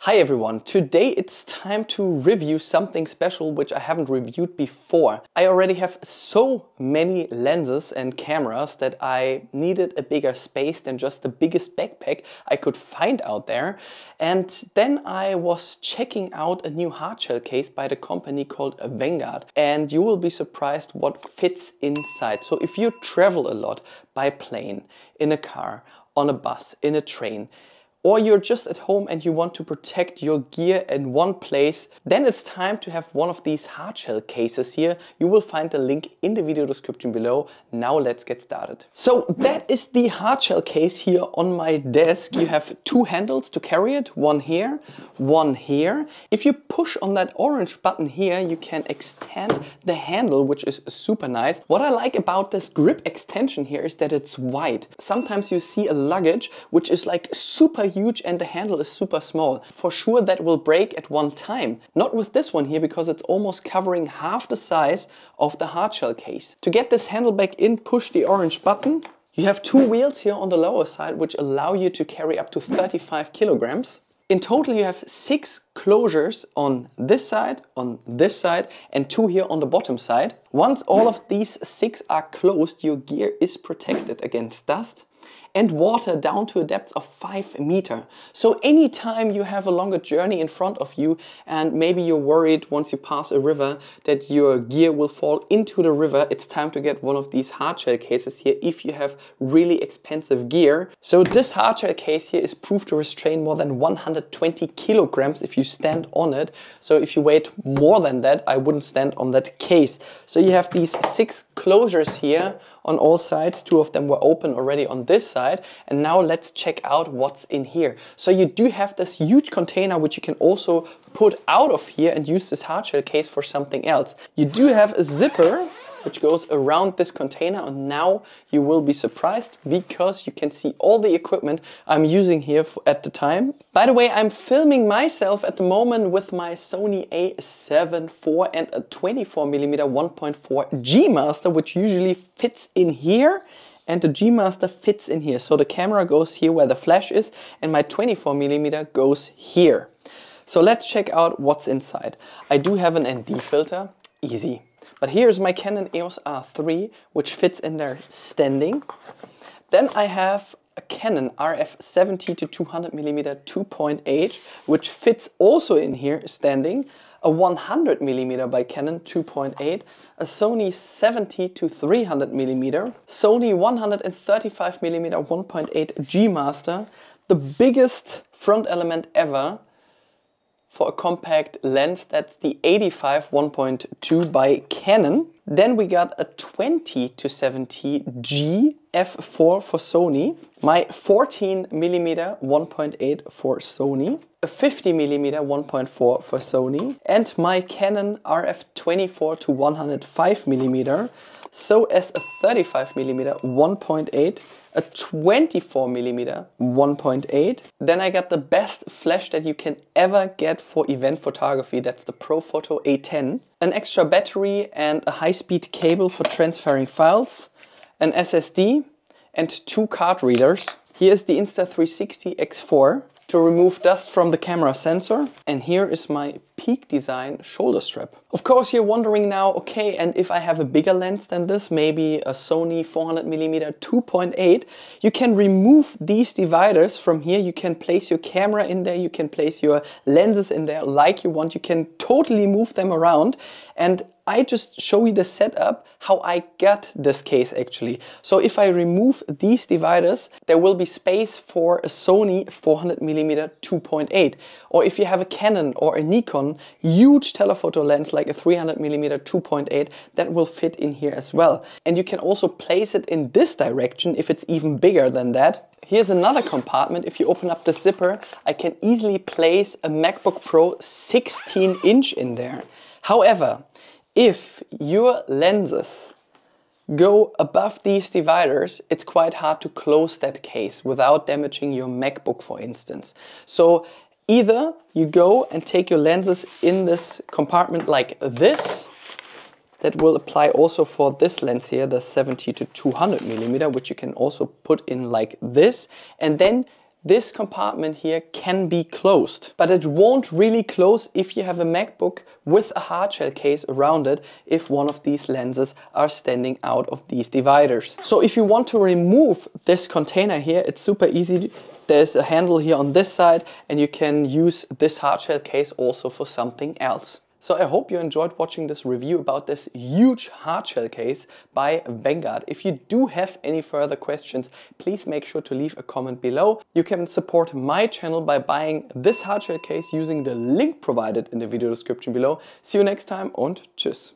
Hi everyone, today it's time to review something special which I haven't reviewed before. I already have so many lenses and cameras that I needed a bigger space than just the biggest backpack I could find out there. And then I was checking out a new hardshell case by the company called Vanguard, and you will be surprised what fits inside. So if you travel a lot by plane, in a car, on a bus, in a train, or you're just at home and you want to protect your gear in one place, then it's time to have one of these hardshell cases here. You will find the link in the video description below. Now let's get started. So that is the hardshell case here on my desk. You have two handles to carry it, one here, one here. If you push on that orange button here, you can extend the handle, which is super nice. What I like about this grip extension here is that it's wide. Sometimes you see a luggage which is like super huge and the handle is super small. For sure that will break at one time. Not with this one here, because it's almost covering half the size of the hardshell case. To get this handle back in, push the orange button. You have two wheels here on the lower side which allow you to carry up to 35 kilograms. In total you have 6 closures on this side, and 2 here on the bottom side. Once all of these 6 are closed, your gear is protected against dust and water down to a depth of 5 meters. So anytime you have a longer journey in front of you and maybe you're worried once you pass a river that your gear will fall into the river, it's time to get one of these hardshell cases here if you have really expensive gear. So this hardshell case here is proof to restrain more than 120 kilograms if you stand on it. So if you weighed more than that, I wouldn't stand on that case. So you have these 6 closures here on all sides. 2 of them were open already on this side. And now let's check out what's in here. So you do have this huge container which you can also put out of here and use this hardshell case for something else. You do have a zipper which goes around this container, and now you will be surprised because you can see all the equipment I'm using here at the time. By the way, I'm filming myself at the moment with my Sony a7 IV and a 24mm 1.4 G Master, which usually fits in here, and the G Master fits in here. So the camera goes here where the flash is and my 24mm goes here. So let's check out what's inside. I do have an ND filter, easy. But here's my Canon EOS R3, which fits in there standing. Then I have a Canon RF 70 to 200mm 2.8, which fits also in here standing. A 100mm by Canon 2.8, a Sony 70 to 300mm, Sony 135mm 1.8 G Master, the biggest front element ever for a compact lens, that's the 85 1.2 by Canon. Then we got a 20 to 70 G f4 for Sony, my 14mm 1.8 for Sony, a 50mm 1.4 for Sony, and my Canon RF 24 to 105mm, so as a 35mm 1.8, a 24mm 1.8. Then I got the best flash that you can ever get for event photography, that's the Profoto A10. An extra battery and a high-speed cable for transferring files, an SSD and 2 card readers. Here's the Insta360 X4 to remove dust from the camera sensor. And here is my Peak Design shoulder strap. Of course you're wondering now, okay, and if I have a bigger lens than this, maybe a Sony 400mm 2.8, you can remove these dividers from here. You can place your camera in there, you can place your lenses in there like you want. You can totally move them around. And I just show you the setup, how I got this case actually. So if I remove these dividers, there will be space for a Sony 400mm 2.8. Or if you have a Canon or a Nikon huge telephoto lens like a 300mm 2.8, that will fit in here as well. And you can also place it in this direction if it's even bigger than that. Here's another compartment. If you open up the zipper, I can easily place a MacBook Pro 16-inch in there. However, if your lenses go above these dividers, it's quite hard to close that case without damaging your MacBook, for instance. So either you go and take your lenses in this compartment like this. That will apply also for this lens here, the 70 to 200mm, which you can also put in like this. And then this compartment here can be closed. But it won't really close if you have a MacBook with a hardshell case around it, if one of these lenses are standing out of these dividers. So if you want to remove this container here, it's super easy. There's a handle here on this side, and you can use this hardshell case also for something else. So I hope you enjoyed watching this review about this huge hardshell case by Vanguard. If you do have any further questions, please make sure to leave a comment below. You can support my channel by buying this hardshell case using the link provided in the video description below. See you next time und tschüss.